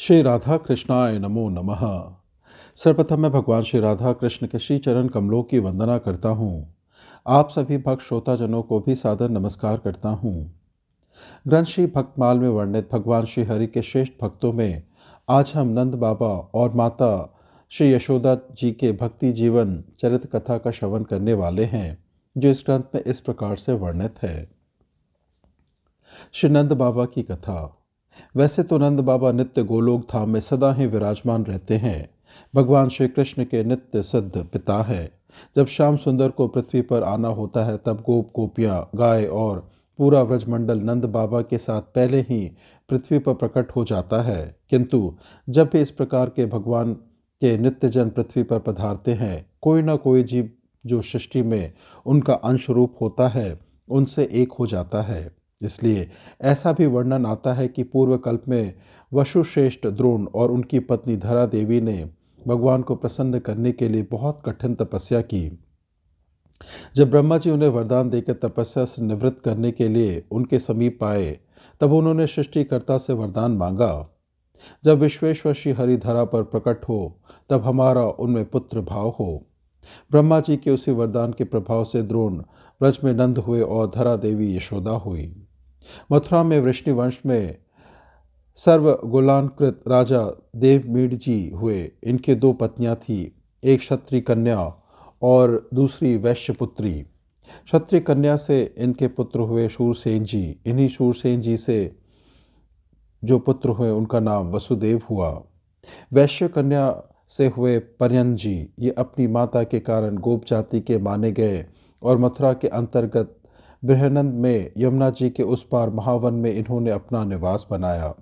श्री राधा कृष्णाय नमो नमः। सर्वप्रथम मैं भगवान श्री राधा कृष्ण के श्री चरण कमलों की वंदना करता हूँ। आप सभी भक्त श्रोताजनों को भी सादर नमस्कार करता हूँ। ग्रंथ श्री भक्तमाल में वर्णित भगवान श्री हरि के श्रेष्ठ भक्तों में आज हम नंद बाबा और माता श्री यशोदा जी के भक्ति जीवन चरित्र कथा का श्रवण करने वाले हैं, जो इस ग्रंथ में इस प्रकार से वर्णित है। श्री नंद बाबा की कथा। वैसे तो नंद बाबा नित्य गोलोक धाम में सदा ही विराजमान रहते हैं। भगवान श्री कृष्ण के नित्य सिद्ध पिता है। जब श्याम सुंदर को पृथ्वी पर आना होता है तब गोप गोपियाँ गाय और पूरा व्रजमंडल नंद बाबा के साथ पहले ही पृथ्वी पर प्रकट हो जाता है। किंतु जब भी इस प्रकार के भगवान के नित्य जन पृथ्वी पर पधारते हैं, कोई ना कोई जीव जो सृष्टि में उनका अंश रूप होता है उनसे एक हो जाता है। इसलिए ऐसा भी वर्णन आता है कि पूर्व कल्प में वसुश्रेष्ठ द्रोण और उनकी पत्नी धरा देवी ने भगवान को प्रसन्न करने के लिए बहुत कठिन तपस्या की। जब ब्रह्मा जी उन्हें वरदान देकर तपस्या से निवृत्त करने के लिए उनके समीप आए, तब उन्होंने सृष्टिकर्ता से वरदान मांगा, जब विश्वेश्वर श्री हरि धरा पर प्रकट हो तब हमारा उनमें पुत्र भाव हो। ब्रह्मा जी के उसी वरदान के प्रभाव से द्रोण ब्रज में नंद हुए और धरा देवी यशोदा हुई। मथुरा में वृष्णि वंश में सर्वगुलांकृत राजा देवमीढ़ जी हुए। इनके दो पत्नियां थीं, एक क्षत्रिय कन्या और दूसरी वैश्य पुत्री। क्षत्रिय कन्या से इनके पुत्र हुए शूरसेन जी। इन्हीं शूरसेन जी से जो पुत्र हुए उनका नाम वसुदेव हुआ। वैश्य कन्या से हुए परयन जी। ये अपनी माता के कारण गोप जाति के माने गए और मथुरा के अंतर्गत बृहनंद में यमुना जी के उस पार महावन में इन्होंने अपना निवास बनाया।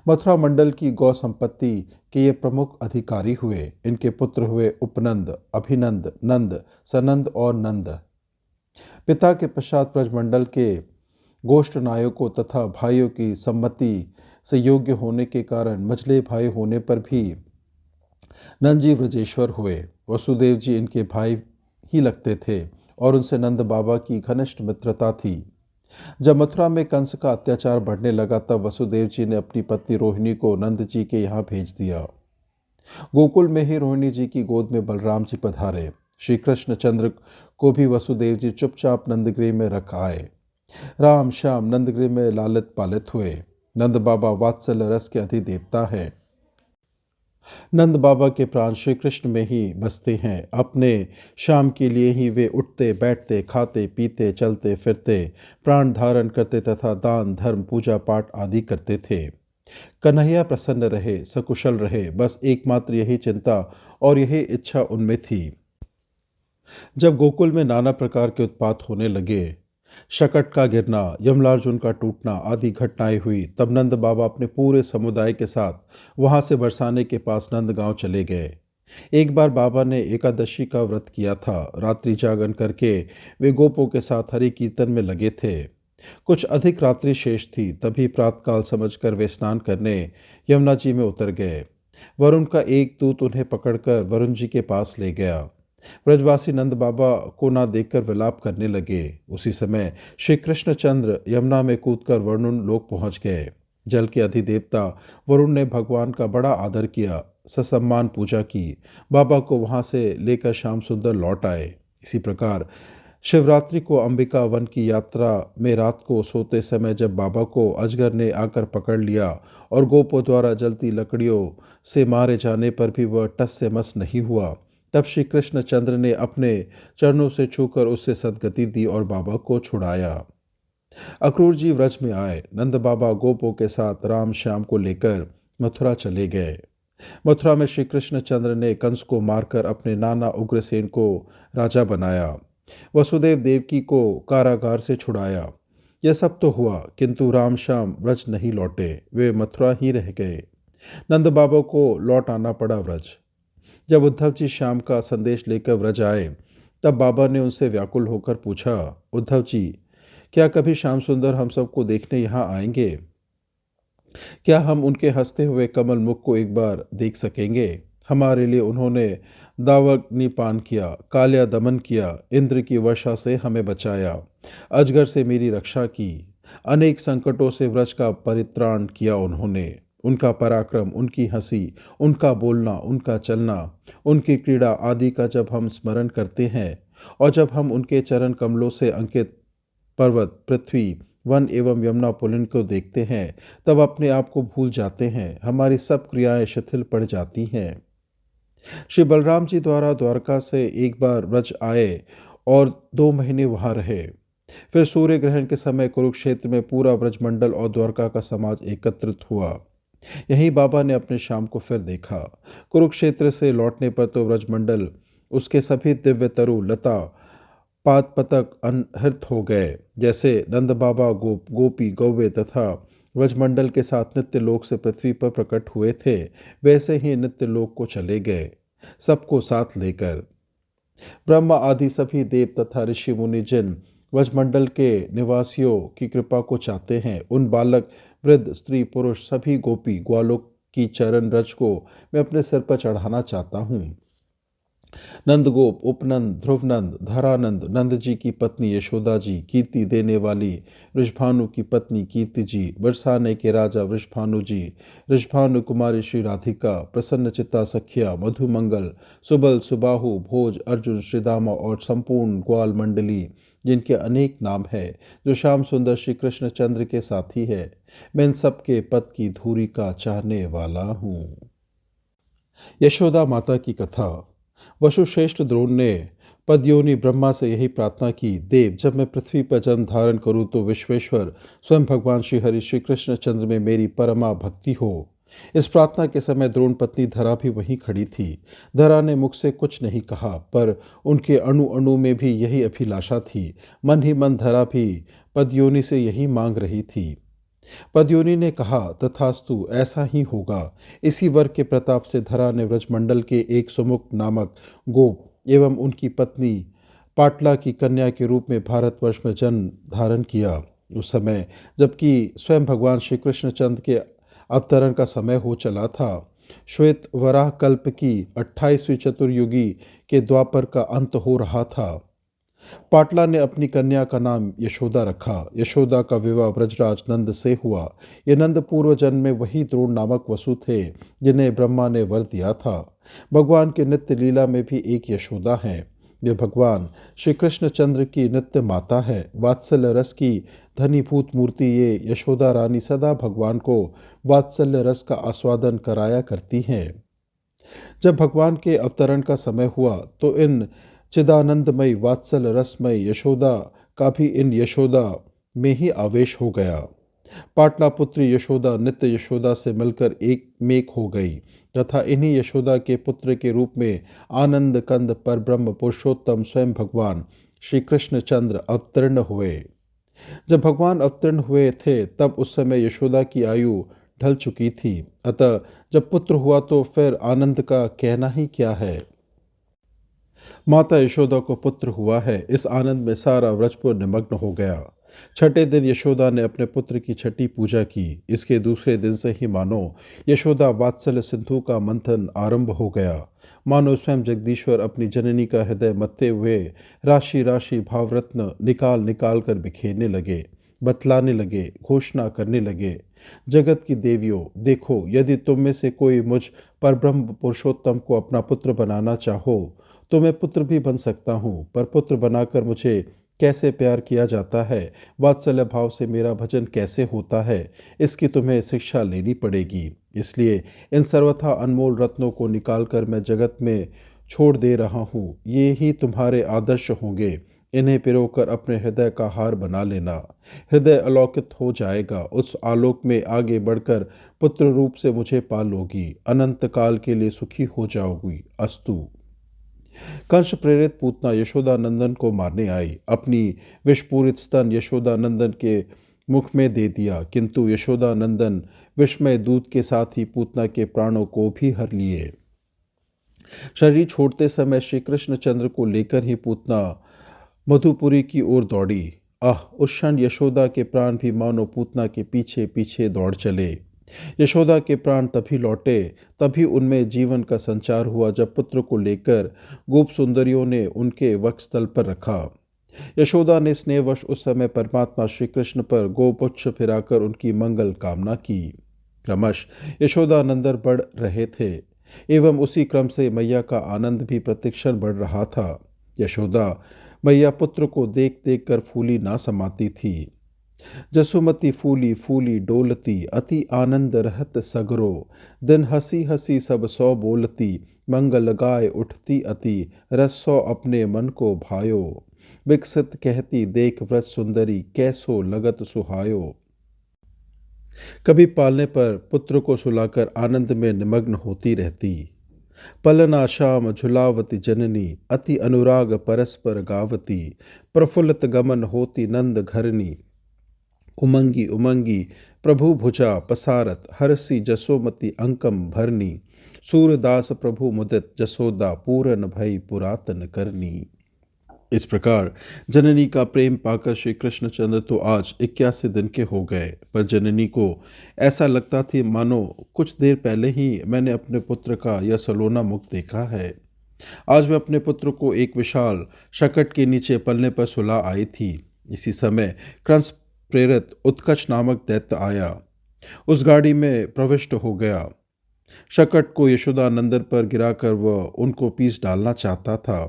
मथुरा मंडल की गौ संपत्ति के ये प्रमुख अधिकारी हुए। इनके पुत्र हुए उपनंद, अभिनंद, नंद, सनंद और नंद। पिता के पश्चात ब्रजमंडल के गोष्ठ नायकों तथा भाइयों की सम्मति से योग्य होने के कारण मझले भाई होने पर भी नंद जी व्रजेश्वर हुए। वसुदेव जी इनके भाई ही लगते थे और उनसे नंद बाबा की घनिष्ठ मित्रता थी। जब मथुरा में कंस का अत्याचार बढ़ने लगा तब वसुदेव जी ने अपनी पत्नी रोहिणी को नंद जी के यहाँ भेज दिया। गोकुल में ही रोहिणी जी की गोद में बलराम जी पधारे। श्री कृष्ण चंद्र को भी वसुदेव जी चुपचाप नंदगृह में रख आए। राम श्याम नंदगृह में लालित पालित हुए। नंद बाबा वात्सल्य रस के अधिदेवता है। नंद बाबा के प्राण श्री कृष्ण में ही बसते हैं। अपने श्याम के लिए ही वे उठते बैठते खाते पीते चलते फिरते प्राण धारण करते तथा दान धर्म पूजा पाठ आदि करते थे। कन्हैया प्रसन्न रहे, सकुशल रहे, बस एकमात्र यही चिंता और यही इच्छा उनमें थी। जब गोकुल में नाना प्रकार के उत्पात होने लगे, शकट का गिरना, यमलार्जुन का टूटना आदि घटनाएं हुई, तब नंद बाबा अपने पूरे समुदाय के साथ वहां से बरसाने के पास नंदगांव चले गए। एक बार बाबा ने एकादशी का व्रत किया था। रात्रि जागरण करके वे गोपों के साथ हरि कीर्तन में लगे थे। कुछ अधिक रात्रि शेष थी, तभी प्रातकाल समझकर वे स्नान करने यमुना जी में उतर गए। वरुण का एक दूत उन्हें पकड़कर वरुण जी के पास ले गया। ब्रजवासी नंद बाबा को ना देखकर विलाप करने लगे। उसी समय श्री कृष्णचंद्र यमुना में कूदकर वरुण लोक पहुंच गए। जल के अधिदेवता वरुण ने भगवान का बड़ा आदर किया, ससम्मान पूजा की। बाबा को वहां से लेकर श्याम सुंदर लौट आए। इसी प्रकार शिवरात्रि को अंबिका वन की यात्रा में रात को सोते समय जब बाबा को अजगर ने आकर पकड़ लिया और गोपों द्वारा जलती लकड़ियों से मारे जाने पर भी वह टस से मस नहीं हुआ, तब श्री कृष्णचंद्र ने अपने चरणों से छूकर उससे सद्गति दी और बाबा को छुड़ाया। अक्रूर जी व्रज में आए। नंद बाबा गोपों के साथ राम श्याम को लेकर मथुरा चले गए। मथुरा में श्री कृष्णचंद्र ने कंस को मारकर अपने नाना उग्रसेन को राजा बनाया। वसुदेव देवकी को कारागार से छुड़ाया। यह सब तो हुआ, किंतु राम श्याम व्रज नहीं लौटे, वे मथुरा ही रह गए। नंद बाबा को लौट आना पड़ा व्रज। जब उद्धव जी श्याम का संदेश लेकर व्रज आए, तब बाबा ने उनसे व्याकुल होकर पूछा, उद्धव जी, क्या कभी श्याम सुंदर हम सबको देखने यहाँ आएंगे? क्या हम उनके हंसते हुए कमल मुख को एक बार देख सकेंगे? हमारे लिए उन्होंने दावाग्निपान किया, कालिया दमन किया, इंद्र की वर्षा से हमें बचाया, अजगर से मेरी रक्षा की, अनेक संकटों से व्रज का परित्राण किया उन्होंने। उनका पराक्रम, उनकी हंसी, उनका बोलना, उनका चलना, उनकी क्रीड़ा आदि का जब हम स्मरण करते हैं और जब हम उनके चरण कमलों से अंकित पर्वत, पृथ्वी, वन एवं यमुना पुलिन को देखते हैं, तब अपने आप को भूल जाते हैं, हमारी सब क्रियाएं शिथिल पड़ जाती हैं। श्री बलराम जी द्वारा द्वारका से एक बार ब्रज आए और 2 महीने वहां रहे। फिर सूर्य ग्रहण के समय कुरुक्षेत्र में पूरा ब्रजमंडल और द्वारका का समाज एकत्रित हुआ। यहीं बाबा ने अपने शाम को फिर देखा। कुरुक्षेत्र से लौटने पर तो ब्रजमंडल, उसके सभी दिव्य तरु लता पात पतक अनहृत हो गए। जैसे नंद बाबा गोपी गौवे तथा ब्रजमंडल के साथ नित्य लोक से पृथ्वी पर प्रकट हुए थे, वैसे ही नित्य लोक को चले गए, सबको साथ लेकर। ब्रह्मा आदि सभी देव तथा ऋषि मुनि जिन ब्रजमंडल के निवासियों की कृपा को चाहते हैं, उन बालक, वृद्ध, स्त्री, पुरुष, सभी गोपी ग्वालों की चरण रज को मैं अपने सिर पर चढ़ाना चाहता हूँ। नंदगोप, उपनंद, ध्रुवनंद, धरानंद, नंद जी की पत्नी यशोदा जी, कीर्ति देने वाली वृषभानु की पत्नी कीर्ति जी, बरसाने के राजा वृषभानु जी, वृषभानु कुमारी श्री राधिका, प्रसन्न चित्ता सखिया, मधुमंगल, सुबल, सुबाहु, भोज, अर्जुन, श्रीदामा और संपूर्ण ग्वाल मंडली, जिनके अनेक नाम है, जो श्याम सुंदर श्री कृष्ण चंद्र के साथी है, मैं इन सबके पद की धूरी का चाहने वाला हूँ। यशोदा माता की कथा। वसुश्रेष्ठ द्रोण ने पदयोनि ब्रह्मा से यही प्रार्थना की, देव, जब मैं पृथ्वी पर जन्म धारण करूं तो विश्वेश्वर स्वयं भगवान श्री हरि श्री कृष्ण चंद्र में मेरी परमा भक्ति हो। इस प्रार्थना के समय द्रोण पत्नी धरा भी वहीं खड़ी थी। धरा ने मुख से कुछ नहीं कहा, पर उनके अणु अणु में भी यही अभिलाषा थी। मन ही मन धरा भी पदयोनि से यही मांग रही थी। पदयोनि ने कहा, तथास्तु, ऐसा ही होगा। इसी वर के प्रताप से धरा ने ब्रजमंडल के एक सुमुख नामक गोप एवं उनकी पत्नी पाटला की कन्या के रूप में भारतवर्ष में जन्म धारण किया। उस समय जबकि स्वयं भगवान श्री कृष्णचंद्र के अवतरण का समय हो चला था, श्वेत वराह कल्प की 28वीं चतुर्युगी के द्वापर का अंत हो रहा था। पाटला ने अपनी कन्या का नाम यशोदा रखा। यशोदा का विवाह ब्रजराज नंद से हुआ। ये नंद पूर्व जन्म में वही द्रोण नामक वसु थे जिन्हें ब्रह्मा ने वर दिया था। भगवान के नित्य लीला में भी एक यशोदा है। यह भगवान श्री कृष्णचंद्र की नित्य माता है। वात्सल्य रस की धनीभूत मूर्ति ये यशोदा रानी सदा भगवान को वात्सल्य रस का आस्वादन कराया करती हैं। जब भगवान के अवतरण का समय हुआ तो इन चिदानंदमयी वात्सल रसमय यशोदा का भी इन यशोदा में ही आवेश हो गया। पाटला पुत्री यशोदा नित्य यशोदा से मिलकर एक मेक हो गई तथा इन्हीं यशोदा के पुत्र के रूप में आनंद कंद पर ब्रह्म पुरुषोत्तम स्वयं भगवान श्री कृष्णचंद्र अवतीर्ण हुए। जब भगवान अवतीर्ण हुए थे तब उस समय यशोदा की आयु ढल चुकी थी, अतः जब पुत्र हुआ तो फिर आनंद का कहना ही क्या है। माता यशोदा को पुत्र हुआ है, इस आनंद में सारा व्रजपुर निमग्न हो गया। छठे दिन यशोदा ने अपने पुत्र की छठी पूजा की। इसके दूसरे दिन से ही मानो यशोदा वात्सल्य सिंधु का मंथन आरंभ हो गया। मानो स्वयं जगदीश्वर अपनी जननी का हृदय मत्ते हुए राशि राशि भावरत्न निकाल निकाल कर बिखेरने लगे, बतलाने लगे, घोषणा करने लगे, जगत की देवियों, देखो, यदि तुम में से कोई मुझ परब्रह्म पुरुषोत्तम को अपना पुत्र बनाना चाहो तो मैं पुत्र भी बन सकता हूँ, पर पुत्र बनाकर मुझे कैसे प्यार किया जाता है, वात्सल्य भाव से मेरा भजन कैसे होता है, इसकी तुम्हें शिक्षा लेनी पड़ेगी। इसलिए इन सर्वथा अनमोल रत्नों को निकालकर मैं जगत में छोड़ दे रहा हूँ। ये ही तुम्हारे आदर्श होंगे। इन्हें पिरोकर अपने हृदय का हार बना लेना। हृदय अलौकित हो जाएगा। उस आलोक में आगे बढ़कर पुत्र रूप से मुझे पालोगी। अनंत काल के लिए सुखी हो जाओगी। अस्तु। कंस प्रेरित पूतना यशोदा नंदन को मारने आई। अपनी विषपूरित स्तन यशोदा नंदन के मुख में दे दिया, किंतु यशोदा नंदन विषमय दूध के साथ ही पूतना के प्राणों को भी हर लिए। शरीर छोड़ते समय श्री कृष्णचंद्र को लेकर ही पूतना मधुपुरी की ओर दौड़ी। उस क्षण यशोदा के प्राण भी मानो पूतना के पीछे पीछे दौड़ चले। यशोदा के प्राण तभी लौटे, तभी उनमें जीवन का संचार हुआ जब पुत्र को लेकर गोप सुंदरियों ने उनके वक्षस्थल पर रखा। यशोदा ने स्नेहवश उस समय परमात्मा श्री कृष्ण पर गोपुच्छ फिराकर उनकी मंगल कामना की। क्रमश यशोदानंदन बढ़ रहे थे एवं उसी क्रम से मैया का आनंद भी प्रतिक्षण बढ़ रहा था। यशोदा मैया पुत्र को देख देख कर फूली ना समाती थी। जसुमती फूली फूली डोलती, अति आनंद रहत सगरो, दिन हंसी हंसी सब सौ बोलती, मंगल गाय उठती अति, रस सौ अपने मन को भायो, विकसित कहती देख व्रत सुंदरी, कैसो लगत सुहायो। कभी पालने पर पुत्र को सुलाकर आनंद में निमग्न होती रहती। पलना शाम झुलावती जननी, अति अनुराग परस्पर गावती, प्रफुल्लित गमन होती नंद घरनी, उमंगी उमंगी प्रभु भुजा पसारत, हरसी जसोमती अंकम भरनी, सूरदास प्रभु मुदित जसोदा, पूरन भई पुरातन करनी। इस प्रकार जननी का प्रेम पाकर श्री कृष्णचंद्र तो आज 81 दिन के हो गए, पर जननी को ऐसा लगता थी मानो कुछ देर पहले ही मैंने अपने पुत्र का यह सलोना मुख देखा है। आज मैं अपने पुत्र को एक विशाल शकट के नीचे पलने पर सुला आई थी। इसी समय कंस प्रेरित उत्कच नामक दैत्य आया, उस गाड़ी में प्रविष्ट हो गया। शकट को यशोदानंदन पर गिराकर वह उनको पीस डालना चाहता था,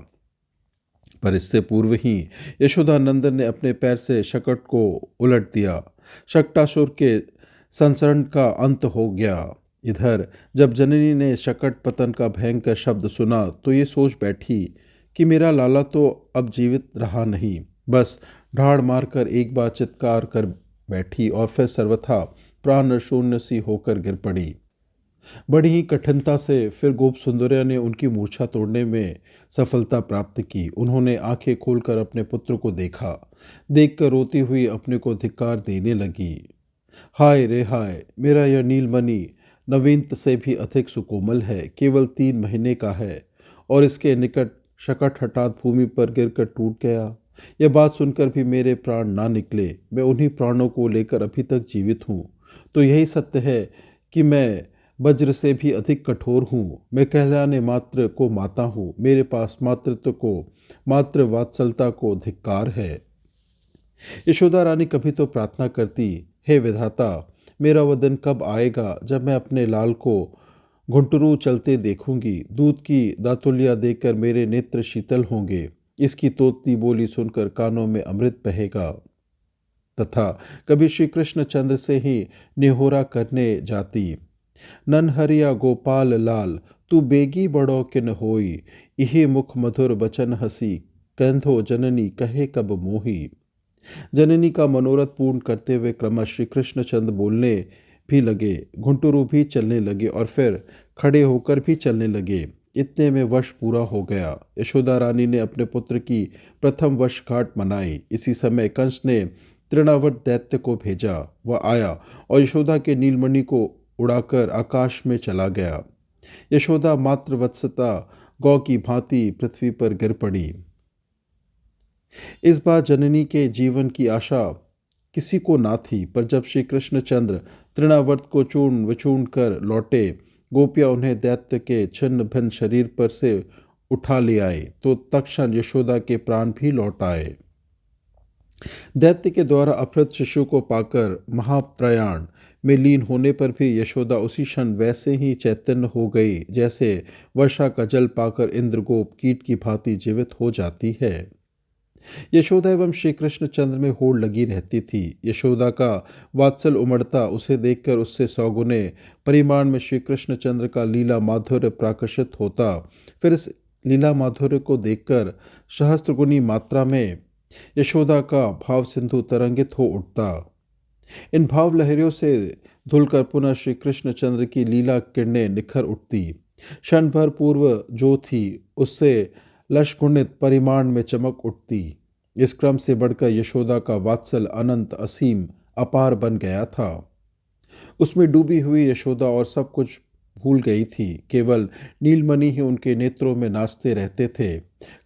पर इससे पूर्व ही यशोदानंदन ने अपने पैर से शकट को उलट दिया। शक्टासुर के संसरण का अंत हो गया। इधर जब जननी ने शकट पतन का भयंकर शब्द सुना तो ये सोच बैठी कि मेरा लाला तो अब जीवित रहा नहीं। बस ढाड़ मारकर एक बार चित्कार कर बैठी और फिर सर्वथा प्राण शून्य सी होकर गिर पड़ी। बड़ी ही कठिनता से फिर गोप सुंदरिया ने उनकी मूर्छा तोड़ने में सफलता प्राप्त की। उन्होंने आंखें खोलकर अपने पुत्र को देखा। देखकर रोती हुई अपने को धिक्कार देने लगी। हाय रे हाय, मेरा यह नीलमणि नवीनत से भी अधिक सुकोमल है, केवल 3 महीने का है और इसके निकट शकट हठात भूमि पर गिरकर टूट गया। यह बात सुनकर भी मेरे प्राण ना निकले। मैं उन्हीं प्राणों को लेकर अभी तक जीवित हूँ। तो यही सत्य है कि मैं वज्र से भी अधिक कठोर हूँ। मैं कहलाने मात्र को माता हूँ। मेरे पास मातृत्व को, मातृ वात्सलता को धिक्कार है। यशोदा रानी कभी तो प्रार्थना करती, हे विधाता, मेरा वह दिन कब आएगा जब मैं अपने लाल को घुंटरू चलते देखूंगी। दूध की दातुलिया देखकर मेरे नेत्र शीतल होंगे। इसकी तोतली बोली सुनकर कानों में अमृत बहेगा। तथा कभी श्री कृष्णचंद्र से ही निहोरा करने जाती, ननहरिया गोपाल लाल, तू बेगी बड़ो किन होई, इहे मुख मधुर बचन हसी, कंधो जननी कहे कब मोही। जननी का मनोरथ पूर्ण करते हुए क्रमश श्री कृष्णचंद्र बोलने भी लगे, घुंटरू भी चलने लगे और फिर खड़े होकर भी चलने लगे। इतने में वर्ष पूरा हो गया। यशोदा रानी ने अपने पुत्र की प्रथम वर्षगांठ मनाई। इसी समय कंस ने तृणावर्त दैत्य को भेजा। वह आया और यशोदा के नीलमणि को उड़ाकर आकाश में चला गया। यशोदा मातृवत्सता गौ की भांति पृथ्वी पर गिर पड़ी। इस बार जननी के जीवन की आशा किसी को ना थी, पर जब श्री कृष्णचंद्र तृणावर्त को चूर्ण विचूर्ण कर लौटे, गोपियां उन्हें दैत्य के छिन्न भिन्न शरीर पर से उठा ले आए तो तत्क्षण यशोदा के प्राण भी लौट आए। दैत्य के द्वारा अपहृत शिशु को पाकर महाप्रयाण में लीन होने पर भी यशोदा उसी क्षण वैसे ही चैतन्य हो गई जैसे वर्षा का जल पाकर इंद्रगोप कीट की भांति जीवित हो जाती है। यशोदा एवं श्री कृष्णचंद्र में होड़ लगी रहती थी। यशोदा का वात्सल उमड़ता उसे देखकर उससे 100 गुने परिमाण में श्री कृष्णचंद्र का लीला माधुर्य प्रकाशित होता। फिर इस लीला माधुर्य को देखकर सहस्त्रगुनी मात्रा में यशोदा का भाव सिंधु तरंगित हो उठता। इन भाव लहरियों से धुलकर पुनः श्री कृष्णचंद्र की लीला किरणें निखर उठती। क्षण भर पूर्व जो थी उससे लशगुणित परिमाण में चमक उठती। इस क्रम से बढ़कर यशोदा का वात्सल अनंत असीम अपार बन गया था। उसमें डूबी हुई यशोदा और सब कुछ भूल गई थी। केवल नीलमणि ही उनके नेत्रों में नाचते रहते थे।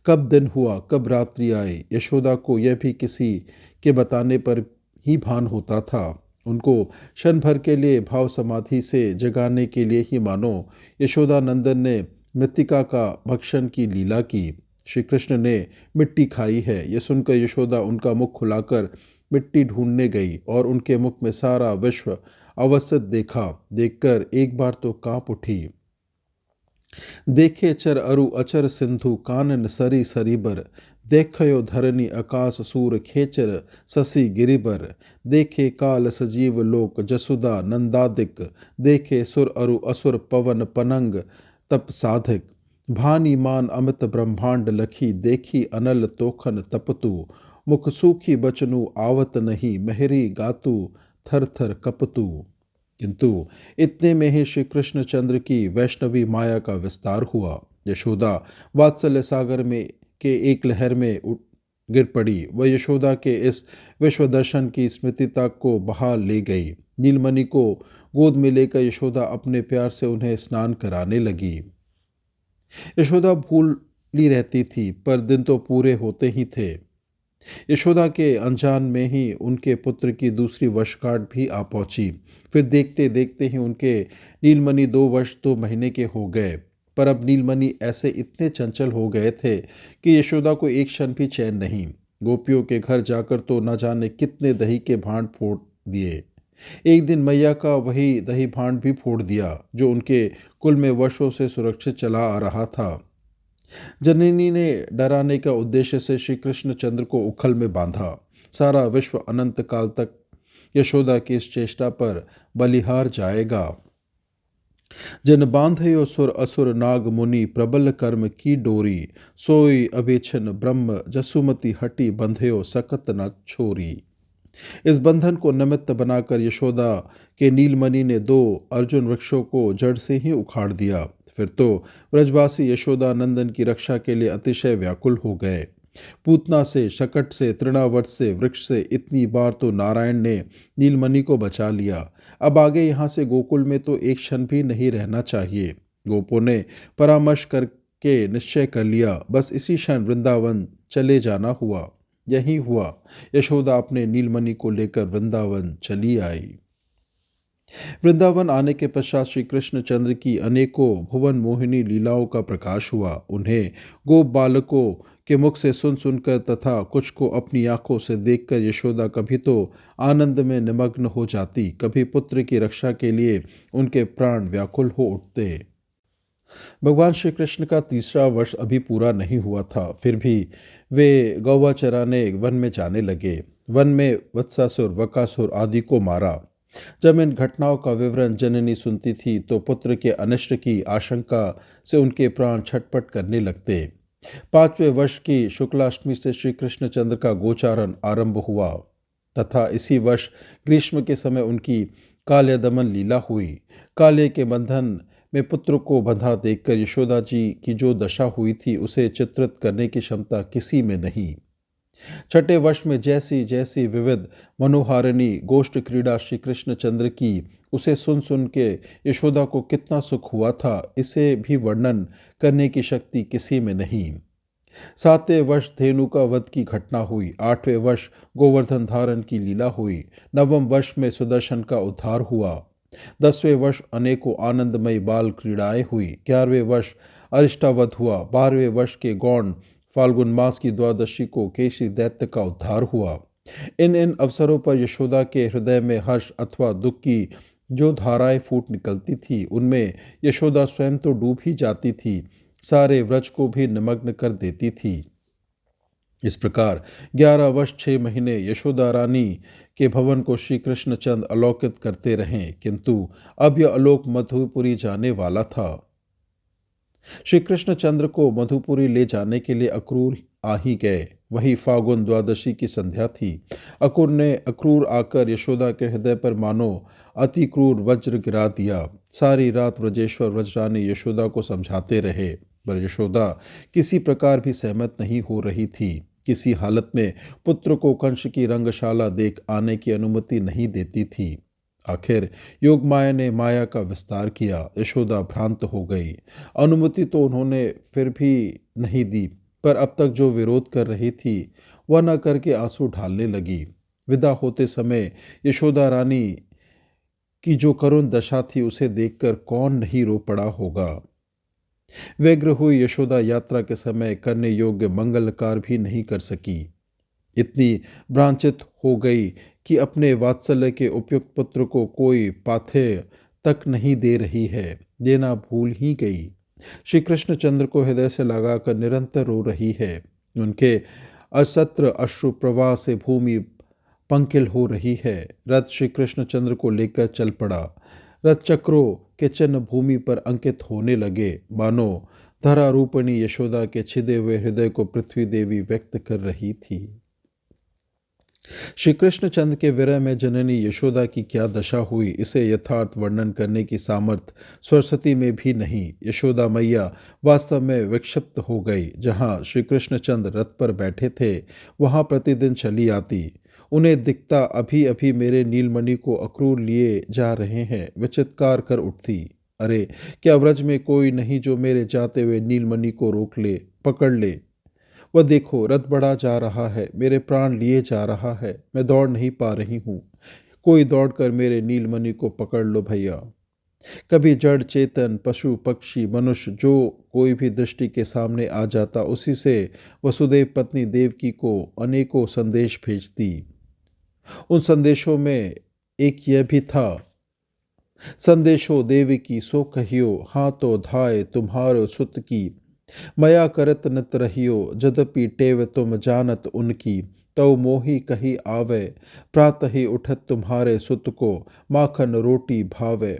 कब दिन हुआ, कब रात्रि आई, यशोदा को यह भी किसी के बताने पर ही भान होता था। उनको क्षण भर के लिए भाव समाधि से जगाने के लिए ही मानो यशोदानंदन ने मृत्तिका का भक्षण की लीला की। श्री कृष्ण ने मिट्टी खाई है, यह सुनकर यशोदा उनका मुख खुलाकर मिट्टी ढूंढने गई और उनके मुख में सारा विश्व अवस्थित देखा। देखकर एक बार तो कांप उठी। देखे चर अरु अचर सिंधु कानन सरी सरीबर, देखयो धरनी आकाश सूर खेचर ससी गिरिबर, देखे काल सजीव लोक जसुदा नंदादिक, देखे सुर अरु असुर पवन पनंग तप साधिक, भानी मान अमित ब्रह्मांड लखी, देखी अनल तोखन तपतु, मुख सूखी बचनु आवत नहीं, मेहरी गातु थर थर कपतु। किंतु इतने में ही श्री कृष्णचंद्र की वैष्णवी माया का विस्तार हुआ। यशोदा वात्सल्य सागर में के एक लहर में गिर पड़ी। वह यशोदा के इस विश्व दर्शन की स्मृतिता को बहा ले गई। नीलमणि को गोद में लेकर यशोदा अपने प्यार से उन्हें स्नान कराने लगी। यशोदा भूली रहती थी, पर दिन तो पूरे होते ही थे। यशोदा के अनजान में ही उनके पुत्र की दूसरी वर्षगांठ भी आ पहुंची। फिर देखते देखते ही उनके नीलमणि 2 वर्ष 2 महीने के हो गए। पर अब नीलमणि ऐसे इतने चंचल हो गए थे कि यशोदा को एक क्षण भी चैन नहीं। गोपियों के घर जाकर तो न जाने कितने दही के भांड फोड़ दिए। एक दिन मैया का वही दही भांड भी फोड़ दिया जो उनके कुल में वर्षों से सुरक्षित चला आ रहा था। जननी ने डराने का उद्देश्य से श्री कृष्णचंद्र को उखल में बांधा। सारा विश्व अनंत काल तक यशोदा की इस चेष्टा पर बलिहार जाएगा। जन बांधयो सुर असुर नाग मुनि, प्रबल कर्म की डोरी, सोई अभेछन ब्रह्म जसुमति हटी, बंधयो सकत न छोरी। इस बंधन को निमित्त बनाकर यशोदा के नीलमणि ने 2 अर्जुन वृक्षों को जड़ से ही उखाड़ दिया। फिर तो ब्रजवासी यशोदा नंदन की रक्षा के लिए अतिशय व्याकुल हो गए। पूतना से, शकट से, तृणावर्त से, वृक्ष से इतनी बार तो नारायण ने नीलमणि को बचा लिया। अब आगे यहाँ से गोकुल में तो एक क्षण भी नहीं रहना चाहिए। गोपों ने परामर्श करके निश्चय कर लिया, बस इसी क्षण वृंदावन चले जाना हुआ। यही हुआ। यशोदा अपने नीलमणि को लेकर वृंदावन चली आई। वृंदावन आने के पश्चात श्री कृष्णचंद्र की अनेकों भुवन मोहिनी लीलाओं का प्रकाश हुआ। उन्हें गोप बालकों के मुख से सुन सुनकर तथा कुछ को अपनी आंखों से देखकर यशोदा कभी तो आनंद में निमग्न हो जाती, कभी पुत्र की रक्षा के लिए उनके प्राण व्याकुल हो उठते। भगवान श्री कृष्ण का 3रा वर्ष अभी पूरा नहीं हुआ था, फिर भी वे गौवा चराने वन में जाने लगे। वन में वत्सासुर, वकासुर आदि को मारा। जब इन घटनाओं का विवरण जननी सुनती थी तो पुत्र के अनिष्ट की आशंका से उनके प्राण छटपट करने लगते। 5वें वर्ष की शुक्लाष्टमी से श्री कृष्णचंद्र का गोचारण आरंभ हुआ तथा इसी वर्ष ग्रीष्म के समय उनकी काल्यदमन लीला हुई। काल्य के बंधन में पुत्र को बंधा देखकर यशोदा जी की जो दशा हुई थी उसे चित्रित करने की क्षमता किसी में नहीं। 6ठे वर्ष में जैसी जैसी विविध मनोहारिणी गोष्ठ क्रीड़ा श्री कृष्णचंद्र की, उसे सुन सुन के यशोदा को कितना सुख हुआ था, इसे भी वर्णन करने की शक्ति किसी में नहीं। 7वें वर्ष धेनु का वध की घटना हुई। 8वें वर्ष गोवर्धन धारण की लीला हुई। 9वें वर्ष में सुदर्शन का उद्धार हुआ। 10वें वर्ष अनेकों आनंदमयी बाल क्रीड़ाएं हुई। 11वें वर्ष अरिष्टावध हुआ। 12वें वर्ष के गौण फाल्गुन मास की द्वादशी को केशी दैत्य का उद्धार हुआ। इन अवसरों पर यशोदा के हृदय में हर्ष अथवा दुख की जो धाराएं फूट निकलती थी उनमें यशोदा स्वयं तो डूब ही जाती थी, सारे व्रज को भी निमग्न कर देती थी। इस प्रकार 11 वर्ष 6 महीने यशोदा रानी के भवन को श्री कृष्णचंद अलौकित करते रहे, किंतु अब यह अलोक मधुपुरी जाने वाला था। श्री कृष्णचंद्र को मधुपुरी ले जाने के लिए अक्रूर आ ही गए। वही फागुन द्वादशी की संध्या थी। अक्रूर आकर यशोदा के हृदय पर मानो अति क्रूर वज्र गिरा दिया। सारी रात व्रजेश्वर व्रजरानी यशोदा को समझाते रहे, पर यशोदा किसी प्रकार भी सहमत नहीं हो रही थी। किसी हालत में पुत्र को कंस की रंगशाला देख आने की अनुमति नहीं देती थी। आखिर योग माया ने माया का विस्तार किया। यशोदा भ्रांत हो गई। अनुमति तो उन्होंने फिर भी नहीं दी, पर अब तक जो विरोध कर रही थी वह न करके आंसू ढालने लगी। विदा होते समय यशोदा रानी की जो करुण दशा थी उसे देखकर कौन नहीं रो पड़ा होगा। व्यग्र हुई यशोदा यात्रा के समय करने योग्य मंगल कार्य भी नहीं कर सकी। इतनी भ्रांचित हो गई कि अपने वात्सल्य के उपयुक्त पुत्र को कोई पाथेय तक नहीं दे रही है, देना भूल ही गई। श्री कृष्णचंद्र को हृदय से लगाकर निरंतर रो रही है। उनके असत्र अश्रु प्रवाह से भूमि पंकिल हो रही है। रथ श्री कृष्णचंद्र को लेकर चल पड़ा। रथ चक्रों के चिन्ह भूमि पर अंकित होने लगे, मानो धरारूपणी यशोदा के छिदे हुए हृदय को पृथ्वी देवी व्यक्त कर रही थी। श्री कृष्णचंद्र के विरह में जननी यशोदा की क्या दशा हुई, इसे यथार्थ वर्णन करने की सामर्थ्य सरस्वती में भी नहीं। यशोदा मैया वास्तव में विक्षिप्त हो गई। जहाँ श्री कृष्णचंद्र रथ पर बैठे थे, वहाँ प्रतिदिन चली आती। उन्हें दिखता अभी अभी मेरे नीलमणि को अक्रूर लिए जा रहे हैं। वे चित्कार कर उठती, अरे क्या व्रज में कोई नहीं जो मेरे जाते हुए नीलमणि को रोक ले, पकड़ ले। वह देखो रथ बढ़ा जा रहा है, मेरे प्राण लिए जा रहा है, मैं दौड़ नहीं पा रही हूँ। कोई दौड़कर मेरे नीलमणि को पकड़ लो भैया। कभी जड़ चेतन पशु पक्षी मनुष्य जो कोई भी दृष्टि के सामने आ जाता, उसी से वसुदेव पत्नी देवकी को अनेकों संदेश भेजती। उन संदेशों में एक यह भी था, संदेशो देवकी सो कहियो, हाथों धाय तुम्हारो सुत की। मया करत नत रहियो, जदपि टेव तुम जानत उनकी। तव मोही कही आवे, प्रातः ही उठत तुम्हारे सुत को। माखन रोटी भावे,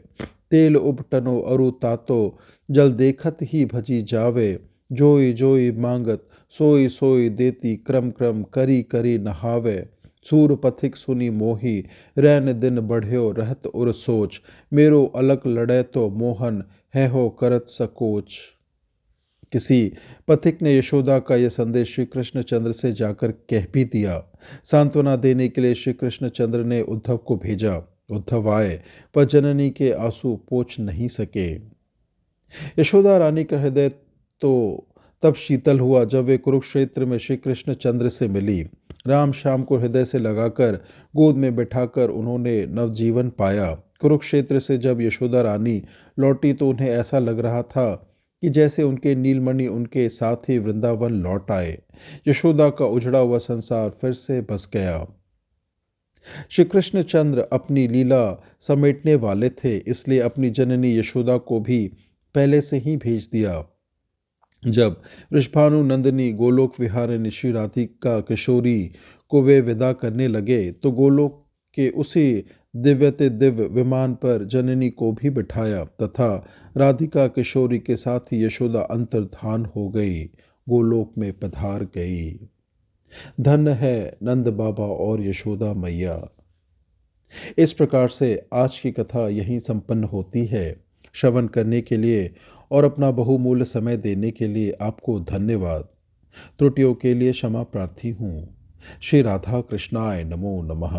तेल उबटनो अरु तातो। जल देखत ही भजी जावे, जोई जोई मांगत सोई सोई देती। क्रम क्रम करी करी नहावे। सूर पथिक सुनी मोही, रैन दिन बढ़्यो रहत उर सोच। मेरो अलग लड़े तो मोहन, है हो करत सकोच। किसी पथिक ने यशोदा का यह संदेश श्री कृष्णचंद्र से जाकर कह भी दिया। सांत्वना देने के लिए श्री कृष्णचंद्र ने उद्धव को भेजा। उद्धव आए, पर जननी के आंसू पोंछ नहीं सके। यशोदा रानी का हृदय तो तब शीतल हुआ जब वे कुरुक्षेत्र में श्री कृष्णचंद्र से मिली। राम श्याम को हृदय से लगाकर गोद में बैठाकर उन्होंने नवजीवन पाया। कुरुक्षेत्र से जब यशोदा रानी लौटी तो उन्हें ऐसा लग रहा था कि जैसे उनके नीलमणि उनके साथ ही वृंदावन लौट आए। यशोदा का उजड़ा हुआ संसार फिर से बस गया। श्री कृष्णचंद्र अपनी लीला समेटने वाले थे, इसलिए अपनी जननी यशोदा को भी पहले से ही भेज दिया। जब वृषभानु नंदिनी गोलोक विहारिणी श्री राधिका किशोरी को वे विदा करने लगे तो गोलोक के उसी दिव्यते दिव्य विमान पर जननी को भी बिठाया तथा राधिका किशोरी के साथ ही यशोदा अंतर्धान हो गई, गोलोक में पधार गई। धन्य है नंद बाबा और यशोदा मैया। इस प्रकार से आज की कथा यहीं संपन्न होती है। श्रवण करने के लिए और अपना बहुमूल्य समय देने के लिए आपको धन्यवाद। त्रुटियों के लिए क्षमा प्रार्थी हूँ। श्री राधा कृष्णाय नमो नमः।